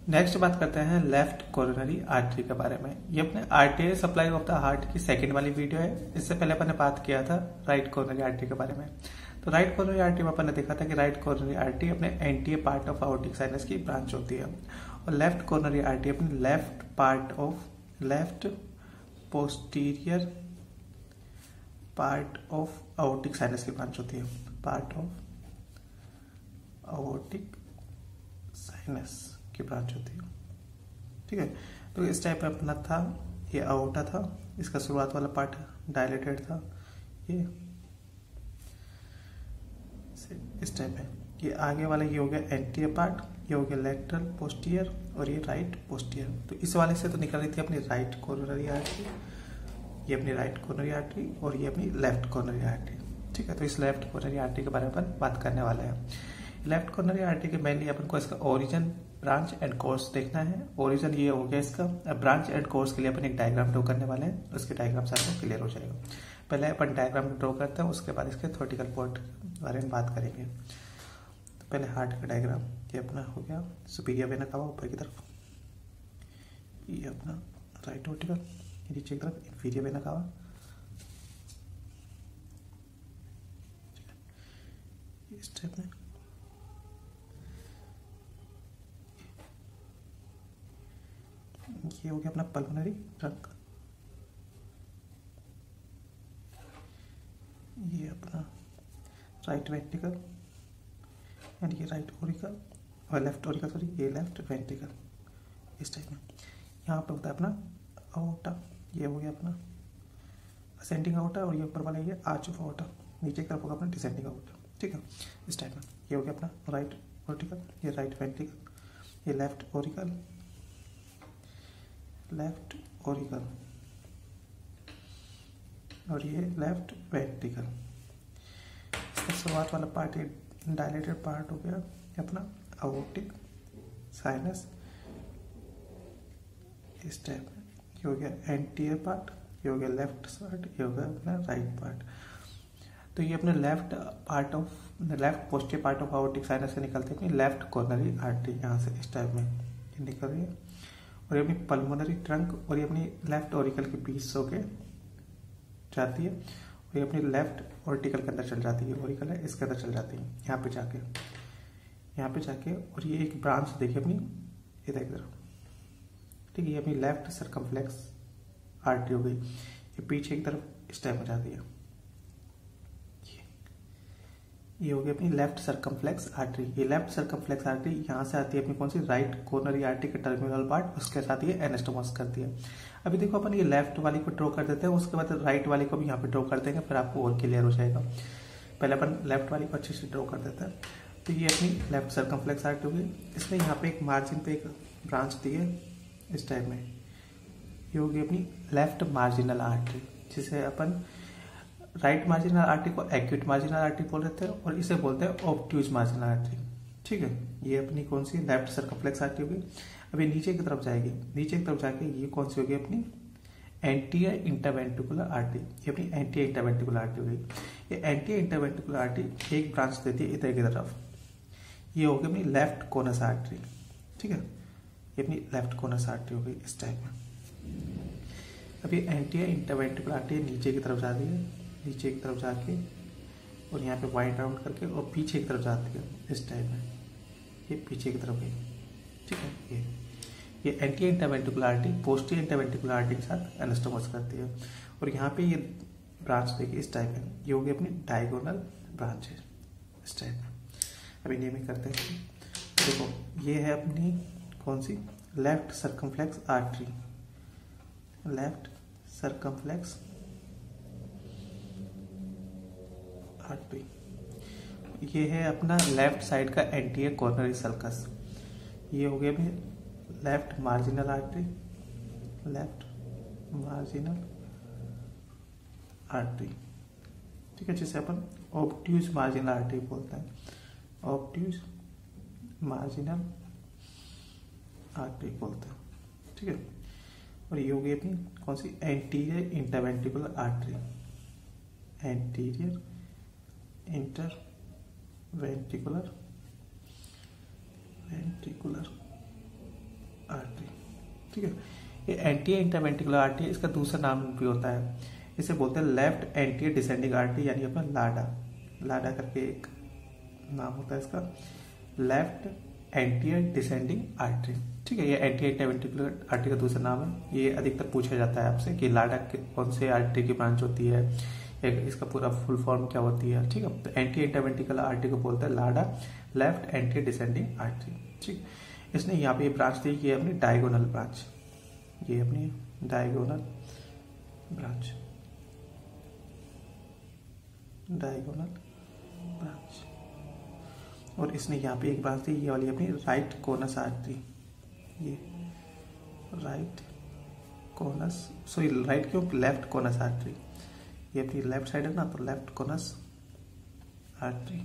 Next बात करते हैं लेफ्ट कोरोनरी आर्टरी के बारे में। ये अपने arterial supply of the heart की सेकंड वाली वीडियो है। इससे पहले अपन ने बात किया था राइट कोरोनरी आर्टरी के बारे में। तो राइट कोरोनरी आर्टरी में अपन ने देखा था कि राइट कोरोनरी आर्टरी अपने एंटीरियर पार्ट ऑफ आउटिक साइनस की ब्रांच होती है और लेफ्ट कोरोनरी आर्टरी अपने left part of left posterior part of आउटिक sinus की ब्रांच होती है, पार्ट ऑफ आउटिक साइनस की ब्रांच होती है। ठीक है, तो इस टाइप में अपना था, ये आउटा था, इसका शुरुआत वाला पार्ट डायलेटेड था, ये इस टाइप है। ये आगे वाला ये हो गया एंटीरियर पार्ट, ये हो गया लेटरल पोस्टीरियर और ये राइट पोस्टीरियर। तो इस वाले से तो निकल रही थी अपनी राइट कोरोनरी आर्टरी, ये अपनी राइट कोरोनरी आर्टरी और ये अपनी लेफ्ट कोरोनरी आर्टरी। ठीक है, तो इस लेफ्ट कोरोनरी आर्टरी के बारे में अपन बात करने वाले हैं। लेफ्ट कोरोनरी आर्टरी के मेनली अपन को इसका ओरिजिन, ब्रांच एंड कोर्स देखना है। ओरिजिन ये हो गया इसका, ब्रांच एंड कोर्स के लिए अपन एक डायग्राम ड्रॉ करने वाले हैं, उसके डायग्राम से आपको क्लियर हो जाएगा। पहले अपन डायग्राम ड्रॉ करते हैं, उसके बाद इसके थ्योरेटिकल पॉइंट के बारे में बात करेंगे। तो पहले हार्ट का डायग्राम, ये अपना हो गया सुपीरियर वेना कावा ऊपर की तरफ, ये अपना राइट वर्टिकल, नीचे की तरफ इंफीरियर वेना कावा। इस टाइप में ये हो गया अपना पल्मोनरी ट्रंक, ये अपना राइट वेंट्रिकल एंड ये राइट ओरिकल और लेफ्ट ओरिकल, सॉरी ये लेफ्ट वेंट्रिकल। इस टाइप में यहाँ पे होता है अपना आउटा, ये हो गया अपना असेंडिंग आउटा और ये ऊपर वाला ये आर्च ऑफ आउटा, नीचे की तरफ होगा अपना डिसेंडिंग आउटा। ठीक है, इस टाइप में ये हो गया अपना राइट वर्टिकल, ये राइट वेंट्रिकल, ये लेफ्ट ओरिकल, लेफ्ट ओरिकल और ये लेफ्ट वेंट्रिकल। इसका शुरुआत वाला पार्ट ये डायलेटेड पार्ट हो गया अपना आउटिक साइनस। इस टाइप में ये हो गया एंटीरियर पार्ट, ये हो गया लेफ्ट पार्ट, ये हो गया अपना राइट पार्ट। तो ये अपने left part of left posterior part of आउटिक sinus से निकलते अपनी लेफ्ट कोरोनरी आर्टरी, यहाँ से इस टाइप में ये निकल रही है और ये अपनी पल्मोनरी ट्रंक और ये अपनी लेफ्ट ओरिकल के बीच से होके जाती है और ये अपनी लेफ्ट ओर्टिकल के अंदर चल जाती है, ओरिकल है इसके अंदर चल जाती है यहाँ पे जाके और ये एक ब्रांच देखिए अपनी इधर की तरफ। ठीक है, ये अपनी लेफ्ट सर्कमफ्लेक्स आर्टरी हो गई, ये पीछे की तरफ इस टाइप हो जाती है। ये हो गई अपनी लेफ्ट सर्कमफ्लेक्स आर्टरी। ये लेफ्ट सर्कमफ्लेक्स आर्टरी यहाँ से आती है अपनी कौन सी, राइट कोरोनरी आर्टरी के टर्मिनल पार्ट, उसके साथ ये एनास्टोमोस करती है। अभी देखो अपन ये लेफ्ट वाली को ड्रॉ कर देते हैं, उसके बाद राइट वाली को भी यहाँ पे ड्रॉ कर देंगे, फिर आपको और क्लियर हो जाएगा। पहले अपन लेफ्ट वाली को अच्छे से ड्रॉ कर देते हैं। तो ये अपनी लेफ्ट सर्कमफ्लेक्स आर्टरी होगी, इसमें यहाँ पे एक मार्जिन पे एक ब्रांच दी है इस टाइप में, ये होगी अपनी लेफ्ट मार्जिनल आर्टरी, जिसे अपन राइट मार्जिनल आर्टरी को एक्यूट मार्जिनल आर्टरी बोल देते हैं और इसे बोलते हैं ऑब्ट्यूज मार्जिनल आर्टरी। ठीक है, ये अपनी कौन सी लेफ्ट सर्कमफ्लेक्स आर्टरी होगी। अभी नीचे की तरफ जाएगी, नीचे की तरफ जाके ये कौन सी होगी अपनी एंटीरियर इंटरवेंट्रिकुलर आर्टरी, ये अपनी एंटीरियर इंटरवेंट्रिकुलर आर्टरी होगी। ये एंटीरियर इंटरवेंट्रिकुलर आर्टरी एक ब्रांच देती है इधर की तरफ, ये होगी अपनी लेफ्ट कोनस आर्टरी। ठीक है, ये अपनी लेफ्ट कोनस आर्टरी होगी इस टाइप में। अभी एंटीरियर इंटरवेंट्रिकुलर आर्टरी नीचे की तरफ जाती है, नीचे की तरफ जाके और यहाँ पे वाइड राउंड करके और पीछे की तरफ जाती है इस टाइप में, ये पीछे की तरफ गई। ठीक है, ये anterior interventricular artery posterior interventricular artery के साथ एनास्टोमोस करती है और यहाँ पे ये ब्रांच देखिए इस टाइप है, ये होगी अपनी डायगोनल ब्रांच है इस टाइप में। अभी नेमिंग करते हैं। देखो ये है अपनी कौन सी left circumflex artery, left circumflex artery. ये है अपना लेफ्ट साइड का एंटीरियर कोरोनरी सल्कस, ये हो गया अपनी left marginal artery, left marginal artery. ठीक है, जिसे अपन ऑब्ट्यूज मार्जिनल आर्टरी बोलते हैं, ऑब्ट्यूज मार्जिनल आर्टरी बोलते हैं। ठीक है, और ये हो गई अपनी कौन सी anterior interventricular artery, anterior interventricular ठीक है। ये एंटीरियर इंटरवेंट्रिकुलर आर्टरी, इसका दूसरा नाम भी होता है, इसे बोलते हैं लेफ्ट एंटीरियर डिसेंडिंग आर्टरी, यानी अपना लाडा। लाडा करके एक नाम होता है इसका, लेफ्ट एंटीरियर डिसेंडिंग आर्टरी। ठीक है, ये एंटीरियर इंटरवेंट्रिकुलर आर्टरी का दूसरा नाम है। ये अधिकतर पूछा जाता है आपसे कि लाडा कौन से आर्टरी की ब्रांच होती है, इसका पूरा फुल फॉर्म क्या होती है। ठीक है, तो एंटीरियर इंटरवेंट्रिकुलर आर्टरी को बोलते हैं लाडा, लेफ्ट एंटीरियर डिसेंडिंग आर्टरी। ठीक, इसने यहाँ पे ये ब्रांच दी, ये अपनी डायगोनल ब्रांच, ये अपनी डायगोनल ब्रांच, डायगोनल ब्रांच। और इसने यहाँ पे एक ब्रांच दी, ये वाली अपनी राइट कोनस आर्टरी, ये राइट कोनस, सॉरी राइट क्यों, लेफ्ट कोनस आर्टरी, ये अपनी लेफ्ट साइड है ना, तो लेफ्ट कोनस आर्टरी।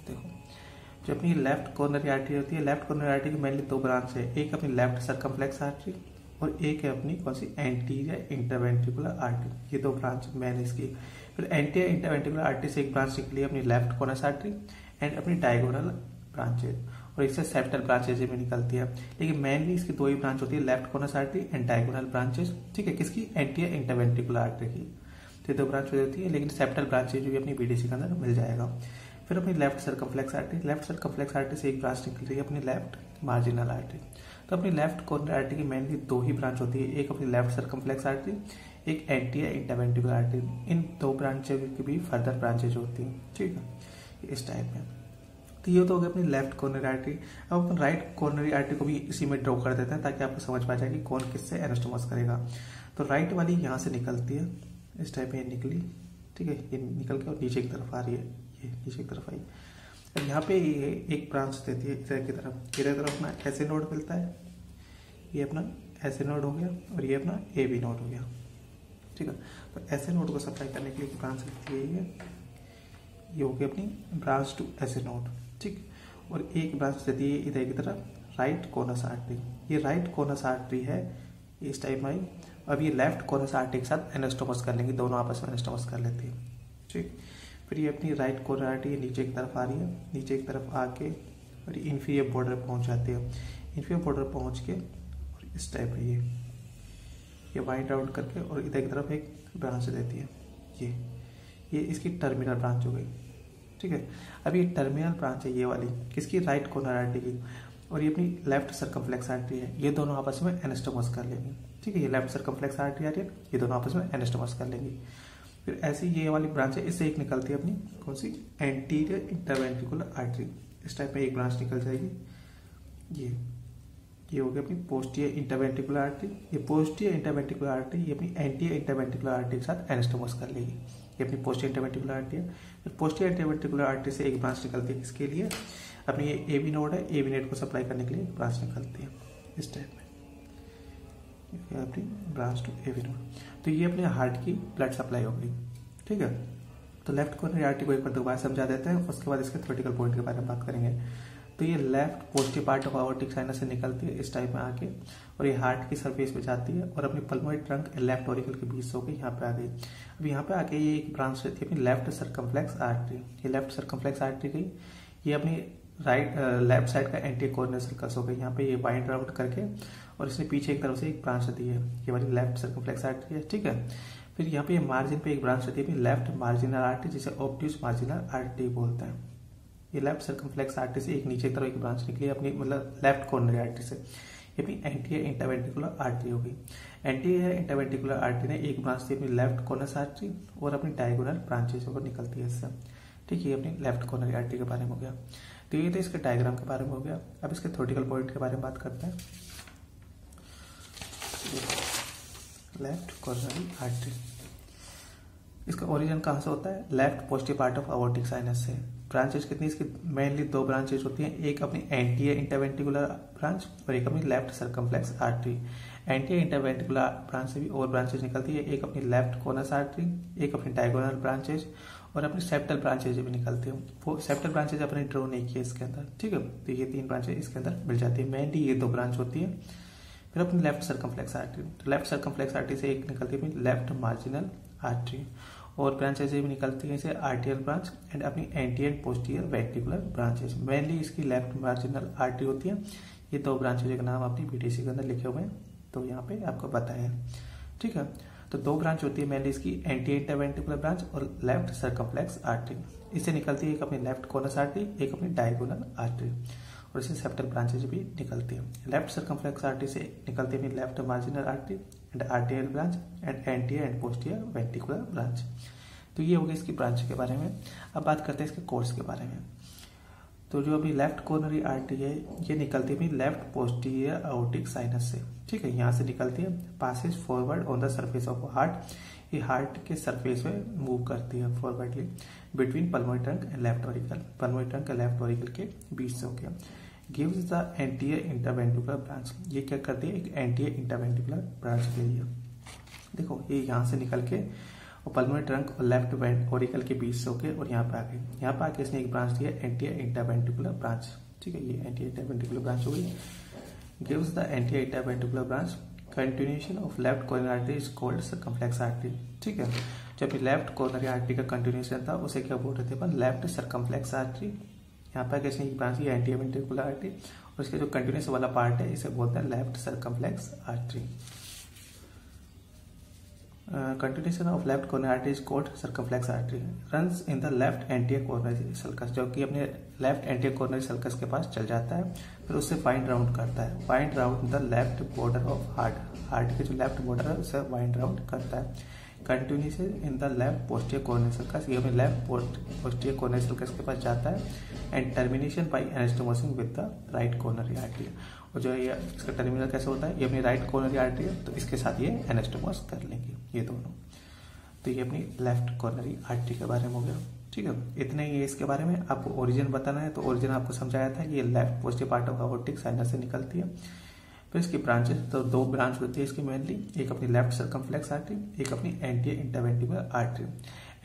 देखो, जो अपनी लेफ्ट कॉर्नरी आर्टरी होती है, लेफ्ट कॉर्नरी आर्टरी की मेनली दो ब्रांच है, एक अपनी लेफ्ट सर्कमफ्लेक्स आर्टरी और एक है अपनी कौन सी, एंटीरियर इंटरवेंट्रिकुलर आर्टरी। ये दो ब्रांच मेन इसकी। फिर एंटीरियर इंटरवेंट्रिकुलर आर्टरी से एक ब्रांच निकली अपनी लेफ्ट कोनस आर्टरी एंड अपनी डायगोनल ब्रांचेज, और इससे सेप्टल ब्रांचेज भी निकलती है। लेकिन मेनली इसकी दो ही ब्रांच होती है, left conus artery and diagonal branches. ठीक है, किसकी, एंटीरियर इंटरवेंट्रिकुलर आर्टरी की। तो दो ब्रांच होती है, लेकिन सेप्टल ब्रांचेज भी अपनी बीडीसी के अंदर मिल जाएगा। फिर अपनी left circumflex artery, left circumflex artery से एक ब्रांच निकल रही है अपनी लेफ्ट मार्जिनल आर्टरी। तो अपनी लेफ्ट कॉर्नर आर्टरी की मेनली दो ही ब्रांच होती है, एक अपनी लेफ्ट सर्कमफ्लेक्स आर्टरी, एक एंटीरियर इंटरवेंट्रिकुलर आर्टरी। इन दो ब्रांचेज की भी फर्दर ब्रांचेज होती है। ठीक है, इस टाइप में। तो ये तो हो गया अपनी लेफ्ट कॉर्नरी आर्टरी। अब अपन राइट कॉर्नरी आर्टरी को भी इसी में ड्रॉ कर देते हैं ताकि आपको समझ पा जाए कि कौन किससे एनास्टोमोस करेगा। तो राइट वाली यहाँ से निकलती है, इस टाइप में निकली। ठीक है, ये निकल के और नीचे की तरफ आ रही है, ये नीचे की तरफ आई। अब यहाँ पे ये एक ब्रांच देती है इधर की तरफ, इधर तरफ अपना ऐसे नोड मिलता है, ये अपना ऐसे नोड हो गया और ये अपना ए बी नोड हो गया। ठीक है, तो ऐसे नोड को सप्लाई करने के लिए ब्रांच लगती है, ये हो गई अपनी ब्रांच टू ऐसे नोड। ठीक, और एक ब्रांच देती है इधर की तरफ राइट कोनस आर्टरी। ये राइट कोनस आर्टरी है, इस टाइप में आई। अब ये लेफ्ट कोनस आर्टरी के साथ एनास्टोमस कर लेंगे, दोनों आपस में एनास्टोमस कर लेती है। ठीक, फिर ये अपनी राइट कोनर आर्टरी नीचे की तरफ आ रही है, नीचे की तरफ आके और इन्फीरियर बॉर्डर पहुंच जाती है। इन्फीरियर बॉर्डर पहुंच के और इस टाइप में ये वाइड आउट करके और इधर की तरफ एक ब्रांच देती है, ये इसकी टर्मिनल ब्रांच हो गई। ठीक है, अब ये टर्मिनल ब्रांच है ये वाली किसकी, राइट कॉर्नर आर्टरी की, और ये अपनी लेफ्ट सर्कमफ्लेक्स आर्टरी है। ये दोनों आपस में एनास्टोमस कर लेंगे। ठीक है, ये लेफ्ट सर्कमफ्लेक्स आर्टरी आ रही है, ये दोनों आपस में एनास्टोमस कर लेंगे। फिर ऐसी ये वाली ब्रांच है, इससे एक निकलती है अपनी कौन सी, एंटीरियर इंटरवेंट्रिकुलर आर्टरी। इस टाइप में एक ब्रांच निकल जाएगी। ये हो गई अपनी पोस्टीरियर इंटरवेंट्रिकुलर आर्टरी। ये पोस्टीरियर इंटरवेंट्रिकुलर आर्टरी ये अपनी एंटीरियर इंटरवेंट्रिकुलर आर्टरी के साथ एनास्टोमस कर लेगी। ये अपनी पोस्टीरियर इंटरवेंट्रिकुलर आर्टरी है। फिर पोस्टीरियर इंटरवेंट्रिकुलर आर्टरी से एक ब्रांच निकलती है, किसके लिए, अपनी ये ए बी नोड है, ए बी नोड को सप्लाई करने के लिए एक ब्रांच निकलती है इस टाइप में, अपनी branch to a B node. तो ये अपने हार्ट की ब्लड सप्लाई हो गई। ठीक है, तो लेफ्ट कॉर्नरी आर्टरी को एक बार दोबारा समझा देते हैं, उसके बाद इसके थ्योरेटिकल पॉइंट के बारे में बात करेंगे। तो ये left posterior part of aortic sinus से निकलती है इस टाइप में आके, और ये हार्ट की सरफेस पे जाती है और अपनी पल्मोनरी ट्रंक लेफ्ट ऑरिकल के बीच से होकर यहाँ पे आ गई। अब यहाँ पे आके ये एक ब्रांच रहती है अपनी लेफ्ट सर्कमफ्लेक्स आर्टरी। ये लेफ्ट सर्कमफ्लेक्स आर्टरी गई, ये अपनी राइट लेफ्ट साइड का एंटी कॉर्नर सर्कस हो गई। यहाँ पे ये वाइंड आउट करके और इसने पीछे एक तरफ से एक ब्रांच दी है, ये वाली लेफ्ट सर्कमफ्लेक्स आर्टरी है। ठीक है, फिर यहाँ पे मार्जिन पे एक ब्रांच रहती है लेफ्ट मार्जिनल आर्टरी, जिसे ऑब्ट्यूस मार्जिनल आर्टरी बोलते हैं। ये लेफ्ट सर्कमफ्लेक्स आर्टरी से एक नीचे की तरफ एक ब्रांच निकली अपनी, मतलब लेफ्ट कॉर्नरी आर्टरी से। ये अपनी एंटीरियर इंटरवेंट्रिकुलर आर्टरी हो गई। एंटीरियर इंटरवेंट्रिकुलर आर्टरी ने एक ब्रांच थी अपनी लेफ्ट कॉर्नस आर्टरी और अपनी डायगोनल ब्रांचेस होकर निकलती है इससे। ठीक है, ये अपनी लेफ्ट कॉर्नरी आर्टरी के बारे में हो गया। तो ये तो इसके डायग्राम के बारे में हो गया। अब इसके थ्योरेटिकल पॉइंट के बारे में बात करते हैं। लेफ्ट कॉर्नरी आर्टरी, इसका ओरिजिन कहाँ से होता है, left posterior part of aortic sinus से। ब्रांचेस कितनी इसकी, मेनली दो ब्रांचेस होती हैं, एक अपनी एंटीरियर इंटरवेंट्रिकुलर ब्रांच और एक अपनी left circumflex artery. Anterior interventricular branch से भी और ब्रांचेस निकलती है, एक अपनी लेफ्ट कोनस आर्टरी, एक अपनी डायगोनल ब्रांचेस और अपनी सेप्टल ब्रांचेज भी निकलती है। वो सेप्टल ब्रांचेज अपने ड्रॉ नहीं किए इसके अंदर। ठीक है, तो ये तीन ब्रांचेज इसके अंदर मिल जाती है, मेनली ये दो ब्रांच होती है। फिर अपनी लेफ्ट सर्कमफ्लेक्स आर्टरी, तो लेफ्ट सर्कमफ्लेक्स आर्टरी से एक निकलती है अपनी लेफ्ट मार्जिनल आर्टरी और ब्रांचेज भी निकलती हैं इसे आर्टियल ब्रांच एंड अपनी anterior and posterior ventricular branches. Mainly इसकी लेफ्ट मार्जिनल आर्टरी होती है। ये दो ब्रांचेज का नाम अपनी बीटीसी के अंदर लिखे हुए हैं, तो यहाँ पे आपको बताया है। ठीक है, तो दो ब्रांच होती है मेनली इसकी, एंटीरियर इंटरवेंट्रिकुलर ब्रांच और लेफ्ट सर्कमफ्लेक्स आर्टरी। इससे निकलती है एक अपनी लेफ्ट कॉर्नस आर्टरी, एक अपनी डायगोनल आर्टरी, और इससे सेप्टल ब्रांचेज भी निकलती है। लेफ्ट सर्कमफ्लेक्स आर्टरी से निकलती है अपनी left marginal artery and arterial branch and anterior and posterior ventricular branch. तो ये हो गया इसकी ब्रांच के बारे में। अब बात करते हैं इसके कोर्स के बारे में। तो जो अभी लेफ्ट कोरोनरी आर्टरी है ये निकलती है लेफ्ट पोस्टीरियर आउटिक साइनस से। ठीक है, यहाँ से निकलती है, passes forward on the surface of heart. ये हार्ट के सरफेस में मूव करती है forwardly between pulmonary trunk and left auricle, pulmonary trunk and left auricle के बीच से होकर gives the anterior interventricular branch. ये क्या करती है, एक एंटीरियर इंटरवेंट्रिकुलर ब्रांच दे रही है। देखो ये यहाँ से निकल के और पल्मोनरी ट्रंक और लेफ्ट ऑरिकल के बीच से होके और यहाँ पे आ गई। यहाँ पे आके इसने एक ब्रांच दिया एंटीरियर इंटरवेंट्रिकुलर ब्रांच। ठीक है, ये एंटीरियर इंटरवेंट्रिकुलर ब्रांच हो गई। Gives the anterior interventricular branch, continuation of left coronary artery is called circumflex artery. ठीक है, जब लेफ्ट कोरोनरी आर्टरी का कंटिन्यूएशन था उसे क्या बोल रहे थे अपन, लेफ्ट सर्कमफ्लेक्स आर्टरी। यहाँ पर इसने एक ब्रांच दिया एंटीरियर वेंट्रिकुलर आर्टरी और इसके जो कंटिन्यूस वाला पार्ट है इसे बोलते हैं left circumflex artery. Continuation of left coronary artery is called circumflex artery, runs in the left anterior coronary sulcus, जो कि अपने लेफ्ट एंटीरियर कोरोनरी सल्कस के पास चल जाता है, फिर उससे वाइंड राउंड करता है, wind round the left border of heart, heart के जो लेफ्ट बॉर्डर है उसे वाइंड राउंड करता है। Continuation in the left posterior coronary sulcus, ये अपने लेफ्ट पोस्टीरियर कोरोनरी सल्कस के पास जाता है and termination by anastomosis with the right coronary artery. और जो ये इसका टर्मिनल कैसे होता है, ये अपनी राइट कोरोनरी आर्टरी है तो इसके साथ ये एनास्टोमोस कर लेंगे ये दोनों। तो ये अपनी लेफ्ट कोरोनरी आर्टरी के बारे में हो गया। ठीक है, इतना ही है इसके बारे में। आपको ओरिजिन बताना है तो ओरिजिन आपको समझाया था कि ये left posterior part of Arctic sinus से निकलती है। फिर इसकी ब्रांचेस, तो दो ब्रांच होती है इसकी मेनली, एक अपनी लेफ्ट सर्कमफ्लेक्स आर्टरी, एक अपनी anterior interventricular artery.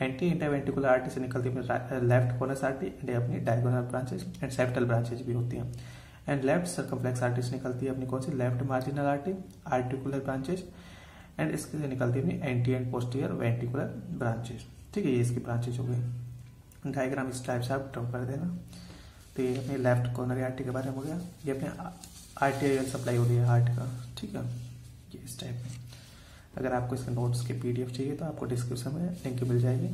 Anterior interventricular artery से निकलती है लेफ्ट कॉर्नस आर्टरी एंड अपनी diagonal branches and septal branches भी होती हैं। एंड लेफ्ट सर्कमफ्लेक्स आर्टरी से निकलती है अपनी कौन सी, left marginal artery, articular branches and इसके से निकलती है अपनी anterior and posterior ventricular branches. ठीक है, ये इसकी ब्रांचेज हो गई। डायग्राम इस टाइप से आप ड्रॉ कर देना। तो ये अपनी लेफ्ट कॉर्नरी आर्टरी के बारे में हो गया। ये अपने आर्टेरियल सप्लाई हो रही है हार्ट का। ठीक है, ये इस टाइप में। अगर आपको इसके नोट्स के पीडीएफ चाहिए तो आपको डिस्क्रिप्शन में लिंक मिल जाएगी।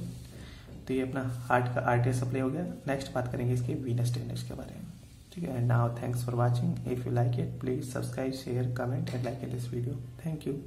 तो ये अपना हार्ट का आर्टेरियल सप्लाई हो गया। नेक्स्ट बात करेंगे इसके वीनस ड्रेनेज के बारे में। ठीक है, and now thanks for watching. If you like it please subscribe, share, comment and like this video. Thank you.